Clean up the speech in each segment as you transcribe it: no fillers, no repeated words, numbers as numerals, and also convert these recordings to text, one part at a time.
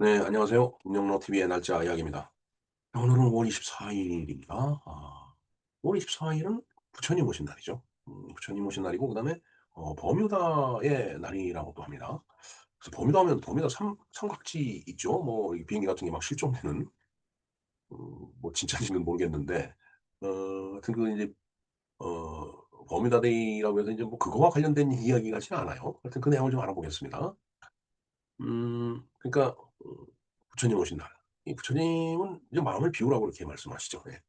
네, 안녕하세요. 운영로 TV의 날짜 이야기입니다. 오늘은 5월 24일입니다. 5월 24일은 부처님 오신 날이죠. 부처님 오신 날이고, 그다음에 버뮤다의 날이라고도 합니다. 그래서 버뮤다 하면 버뮤다 삼각지 있죠. 뭐 이 비행기 같은 게 막 실종되는 뭐 진짜인지는 모르겠는데 하여튼 그 이제 버뮤다데이라고 해서 이제 뭐 그거와 관련된 이야기 같지는 않아요. 하여튼 그 내용을 좀 알아보겠습니다. 그러니까 부처님 오신 날. 이 부처님은 이제 마음을 비우라고 이렇게 말씀하시죠. 예.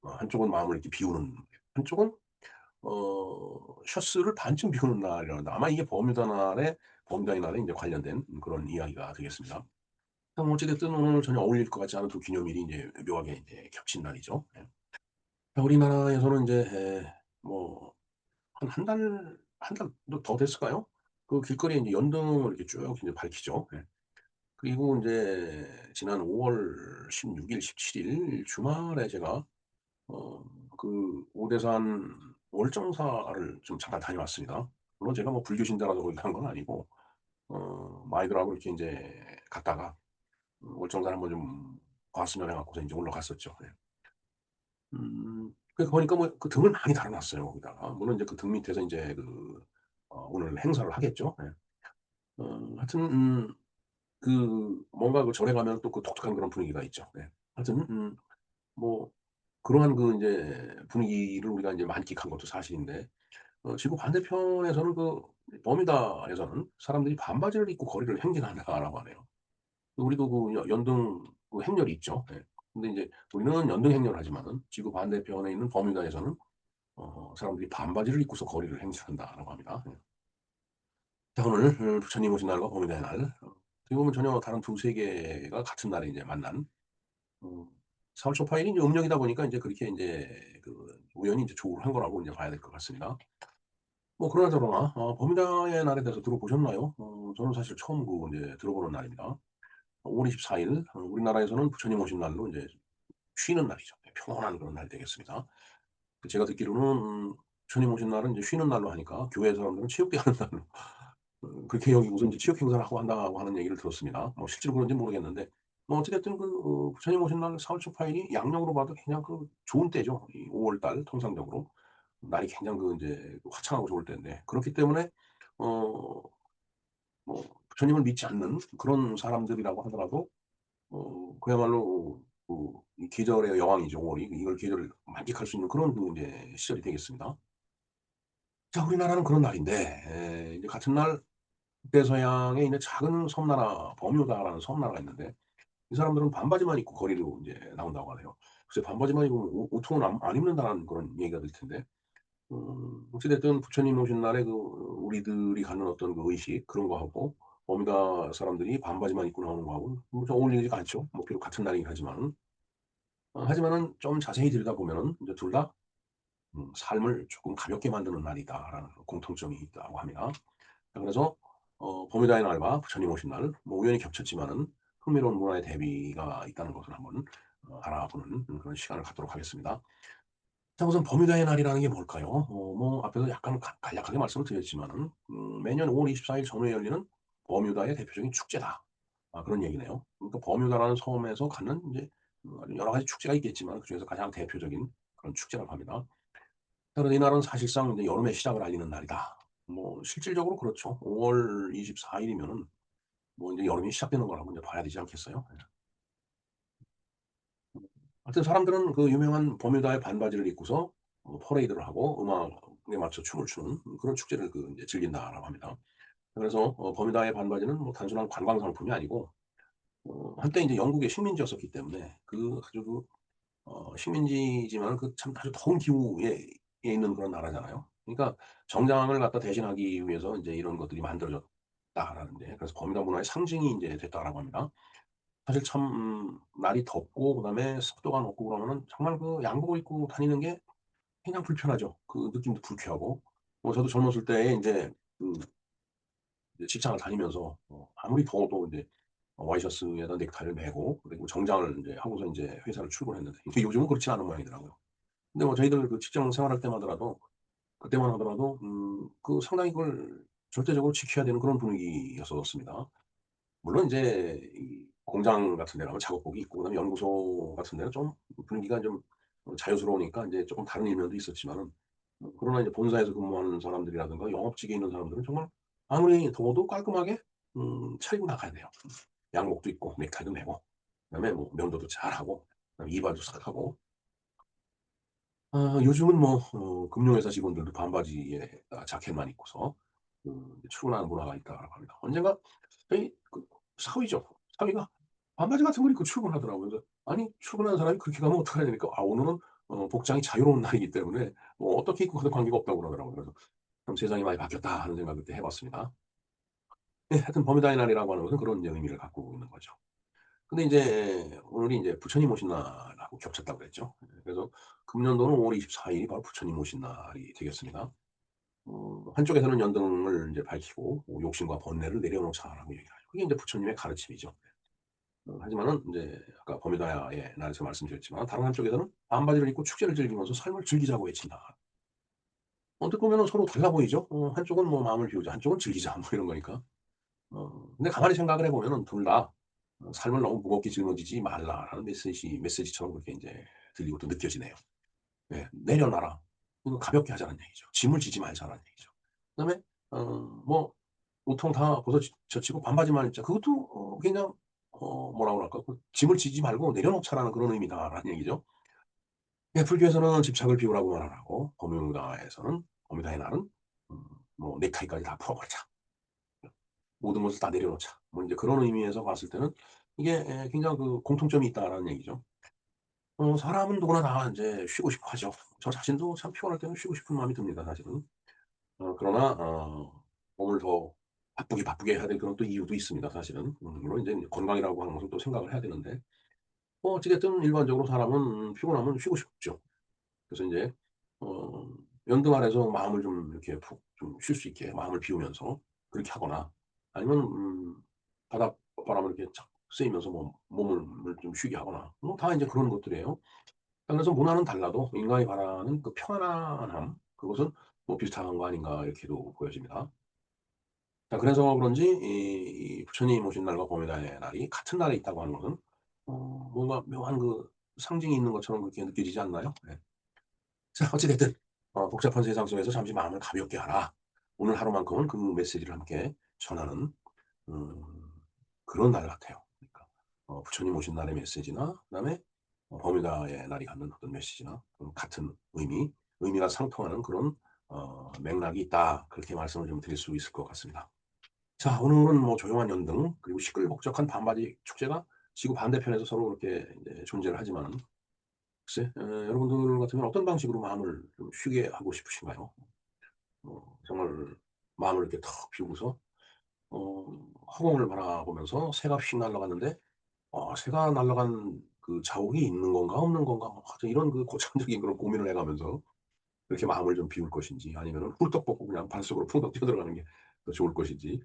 한쪽은 마음을 이렇게 비우는, 한쪽은 셔츠를 반쯤 비우는 날이라는데 아마 이게 버뮤다의 날에 인제 관련된 그런 이야기가 되겠습니다. 어찌 됐든 오늘 전혀 어울릴 것 같지 않은 두 기념일이 인제 묘하게 인제 겹친 날이죠. 예. 자, 우리나라에서는 인제 뭐 한 한 달도 더 됐을까요? 그 길거리에 인제 연등을 이렇게 쭉 인제 밝히죠. 예. 그리고 인제 지난 5월 16일, 17일 주말에 제가 어 그 오대산 월정사를 좀 잠깐 다녀왔습니다. 물론 제가 뭐 불교 신자라서 거기 간 건 아니고 아이들하고 이렇게 인제 갔다가 월정사를 한번 좀 봤으면 해 갖고서 인제 올라갔었죠. 네. 그래서 보니까 뭐 그 등을 많이 달아 놨어요 거기다가. 물론 인제 그 등 밑에서 인제 오늘 행사를 하겠죠. 예. 하여튼 뭔가 그 절에 가면 또 그 독특한 그런 분위기가 있죠. 네. 하여튼 뭐 그러한 그 인제 분위기를 우리가 인제 만끽한 것도 사실인데 지구 반대편에서는 버뮤다에서는 사람들이 반바지를 입고 거리를 행진한다라고 하네요. 우리도 그 연등 그 행렬이 있죠. 예. 근데 인제 우리는 연등 행렬을 하지만은 지구 반대편에 있는 버뮤다에서는 사람들이 반바지를 입고서 거리를 행진한다라고 합니다. 예. 자, 오늘 부처님 오신 날과 버뮤다의 날, 어떻게 보면 전혀 다른 두 세계가 같은 날에 인제 만난, 어 4월 초파일이 인제 음력이다 보니까 인제 그렇게 인제 우연히 인제 조우를 한 거라고 인제 봐야 될 것 같습니다. 뭐 그러나 저러나 버뮤다의 날에 대해서 들어보셨나요? 저는 사실 처음 인제 들어보는 날입니다. 5월 24일, 우리나라에서는 부처님 오신 날로 인제 쉬는 날이죠. 네, 평온한 그런 날 되겠습니다. 제가 듣기로는 부처님 오신 날은 이제 쉬는 날로 하니까 교회 사람들은 체육대 하는 날로 그렇게 여기고서 인제 체육 행사를 하고 한다고 하는 얘기를 들었습니다. 뭐 실제로 그런지는 모르겠는데 뭐 어찌 됐든 부처님 오신 날 4월 초파일이 양력으로 봐도 그냥 좋은 때죠. 이 5 월달 통상적으로. 날이 굉장히 인제 화창하고 좋을 때인데 그렇기 때문에 어 뭐 부처님을 믿지 않는 그런 사람들이라고 하더라도 그야말로 이 계절의 여왕이죠, 5 월이. 이걸 계절을 만끽할 수 있는 그런 인제 시절이 되겠습니다. 자, 우리나라는 그런 날인데 이제 같은 날 북대서양에 있는 작은 섬나라 버뮤다라는 섬나라가 있는데 이 사람들은 반바지만 입고 거리로 인제 나온다고 하네요. 글쎄 반바지만 입으면 옷통은 안 입는다는 그런 얘기가 들 텐데 어찌 됐든 부처님 오신 날에 우리들이 갖는 어떤 그 의식 그런 거하고 버뮤다 사람들이 반바지만 입고 나오는 거하고는 뭐 좀 어울리지가 않죠. 뭐 비록 같은 날이긴 하지만은. 하지만은 좀 자세히 들여다보면은 인제 둘 다 '삶을 쪼끔 가볍게 만드는 날이다.'라는 공통점이 있다고 합니다. 자, 그래서 버뮤다의 날과 부처님 오신 날 뭐 우연히 겹쳤지만은 흥미로운 문화의 대비가 있다는 것을 한번 알아보는 그런 시간을 갖도록 하겠습니다. 자, 우선 버뮤다의 날이라는 게 뭘까요? 뭐 앞에서 약간 간략하게 말씀을 드렸지만은 매년 5월 24일 전후에 열리는 버뮤다의 대표적인 축제다. 그런 얘기네요. 그러니까 버뮤다라는 섬에서 갖는 인제 여러 가지 축제가 있겠지만 그중에서 가장 대표적인 그런 축제라고 합니다. 자, 그래서 이날은 사실상 이제 여름의 시작을 알리는 날이다. 뭐 실질적으로 그렇죠. 5월 24 일이면은 뭐 인제 여름이 시작되는 거라고 이제 봐야 되지 않겠어요? 예. 하여튼 사람들은 그 유명한 버뮤다의 반바지를 입고서 퍼레이드를 하고 음악에 맞춰 춤을 추는 그런 축제를 인제 즐긴다라고 합니다. 그래서 버뮤다의 반바지는 뭐 단순한 관광 상품이 아니고 한때 인제 영국의 식민지였었기 때문에 아주 식민지지만 참 아주 더운 기후에 있는 그런 나라잖아요. 그러니까 정장을 갖다 대신하기 위해서 인제 이런 것들이 만들어졌다라는데 그래서 버뮤다 문화의 상징이 인제 됐다라고 합니다. 사실 참 날이 덥고 그다음에 습도가 높고 그러면은 정말 양복을 입고 다니는 게 굉장히 불편하죠. 그 느낌도 불쾌하고. 뭐 저도 젊었을 때에 인제 그 이제 직장을 다니면서 아무리 더워도 인제 와이셔츠에다 넥타이를 매고 그리고 정장을 인제 하고서 인제 회사를 출근했는데 이게 요즘은 그렇지 않은 모양이더라고요. 근데 뭐 저희들 직장 생활할 때만 하더라도 그때만 하더라도 상당히 그걸 절대적으로 지켜야 되는 그런 분위기였었습니다. 물론 인제 이 공장 같은 데 가면 작업복이 있고 그다음에 연구소 같은 데는 좀 분위기가 좀 자유스러우니까 인제 쪼끔 다른 일면도 있었지만은 그러나 이제 본사에서 근무하는 사람들이라든가 영업직에 있는 사람들은 정말 아무리 더워도 깔끔하게 차리고 나가야 돼요. 양복도 입고 넥타이도 매고 그다음에 뭐 면도도 잘하고 그다음에 이발도 싹 하고 요즘은 뭐 금융회사 직원들도 반바지에 자켓만 입고서 출근하는 문화가 있다고 합니다. 언젠가 저희 사위죠. 사위가 반바지 같은 걸 입고 출근하더라고요. 그래서 "아니 출근하는 사람이 그렇게 가면 어떡하냐." 니까 "아 오늘은 복장이 자유로운 날이기 때문에 뭐 어떻게 입고 가도 관계가 없다."고 그러더라고요. 그래서 '참 세상이 많이 바뀌었다.' 하는 생각을 그때 해 봤습니다. 예 하여튼 범위다의 날이라고 하는 것은 그런 이제 의미를 갖고 있는 거죠. 근데 인제 오늘이 인제 부처님 오신 날하고 겹쳤다고 그랬죠. 그래서 금년도는 5월 24 일이 바로 부처님 오신 날이 되겠습니다. 한쪽에서는 연등을 인제 밝히고 "욕심과 번뇌를 내려놓자."라고 얘기를 하죠. 그게 인제 부처님의 가르침이죠. 하지만은 인제 아까 버뮤다의 날에서 말씀드렸지만 다른 한쪽에서는 반바지를 입고 축제를 즐기면서 삶을 즐기자고 외친다. 어떻게 보면은 서로 달라 보이죠. 한쪽은 뭐 마음을 비우자, 한쪽은 즐기자 뭐 이런 거니까. 근데 가만히 생각을 해 보면은 둘 다 '삶을 너무 무겁게 짊어지지 말라.'라는 메시지처럼 그렇게 인제 들리고 또 느껴지네요. 예. "내려놔라. 이거 가볍게 하자."는 얘기죠. "짐을 지지 말자."라는 얘기죠. 그다음에 뭐 "옷통 다 벗어 젖히고 반바지만 입자." 그것도 그냥 뭐라 그럴까? 그 "짐을 지지 말고 내려놓자."라는 그런 의미다라는 얘기죠. 예 불교에서는 집착을 비우라고 말을 하고 버뮤다의 날은 음 뭐 "넥타이까지 다 풀어 버리자. 모든 것을 다 내려놓자." 뭐 인제 그런 의미에서 봤을 때는 이게 굉장히 그 공통점이 있다라는 얘기죠. 사람은 누구나 다 인제 쉬고 싶어 하죠. 저 자신도 참 피곤할 때는 쉬고 싶은 마음이 듭니다 사실은. 그러나 몸을 더 바쁘게 해야 될 그런 또 이유도 있습니다 사실은. 물론 인제 건강이라고 하는 것을 또 생각을 해야 되는데 뭐 어찌 됐든 일반적으로 사람은 피곤하면 쉬고 싶죠. 그래서 인제 어 연등 아래서 마음을 좀 이렇게 푹 좀 쉴 수 있게 마음을 비우면서 그렇게 하거나 아니면 바닷바람을 이렇게 착 쐬이면서 뭐 몸을 좀 쉬게 하거나 뭐 다 인제 그런 것들이에요. 그래서 문화는 달라도 인간이 바라는 그 평안함 그것은 뭐 비슷한 거 아닌가 이렇게도 보여집니다. 자 그래서 그런지 이 부처님 오신 날과 범유다의 날이 같은 날에 있다고 하는 것은 뭔가 묘한 그 상징이 있는 것처럼 그렇게 느껴지지 않나요? 네. 자 어찌 됐든 복잡한 세상 속에서 잠시 마음을 가볍게 하라. 오늘 하루만큼은 그 메시지를 함께 전하는 음 그런 날 같아요. 그러니까 부처님 오신 날의 메시지나 그다음에 버뮤다의 날이 갖는 어떤 메시지나 같은 의미가 상통하는 그런 맥락이 있다. 그렇게 말씀을 좀 드릴 수 있을 것 같습니다. 자 오늘은 뭐 조용한 연등 그리고 시끌벅적한 반바지 축제가 지구 반대편에서 서로 그렇게 이제 존재를 하지만은 글쎄 여러분들 같으면 어떤 방식으로 마음을 좀 쉬게 하고 싶으신가요? 정말 마음을 이렇게 턱 비우고서 허공을 바라보면서 새가 휙 날아갔는데 새가 날아간 그 자국이 있는 건가 없는 건가 뭐 하여튼 이런 그 고차원적인 그런 고민을 해 가면서 그렇게 마음을 좀 비울 것인지 아니면은 훌떡 벗고 그냥 반속으로 풍덩 뛰어들어가는 게 더 좋을 것인지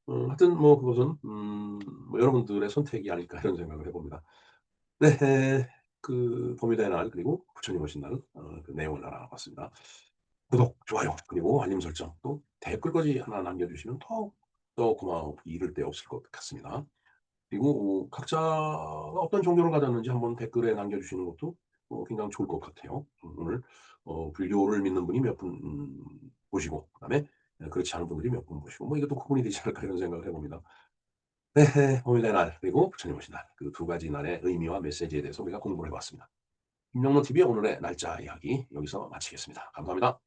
하여튼 뭐 그것은 뭐 여러분들의 선택이 아닐까 이런 생각을 해 봅니다. 네. 그 범위다의 날 그리고 부처님 오신 날 그 내용을 알아봤습니다. 구독, 좋아요 그리고 알림 설정 또 댓글까지 하나 남겨 주시면 더욱 고마워 이를 데 없을 것 같습니다. 그리고 각자가 어떤 종교를 가졌는지 한번 댓글에 남겨 주시는 것도 굉장히 좋을 것 같아요. 오늘 불교를 믿는 분이 몇 분 보시고 그다음에 그렇지 않은 분들이 몇 분 보시고 뭐 '이것도 구분이 되지 않을까.' 이런 생각을 해 봅니다. 네. 어미의 날 그리고 부처님 오신 날 그 두 가지 날의 의미와 메시지에 대해서 우리가 공부를 해 봤습니다. 김영로 TV의 오늘의 날짜 이야기 여기서 마치겠습니다. 감사합니다.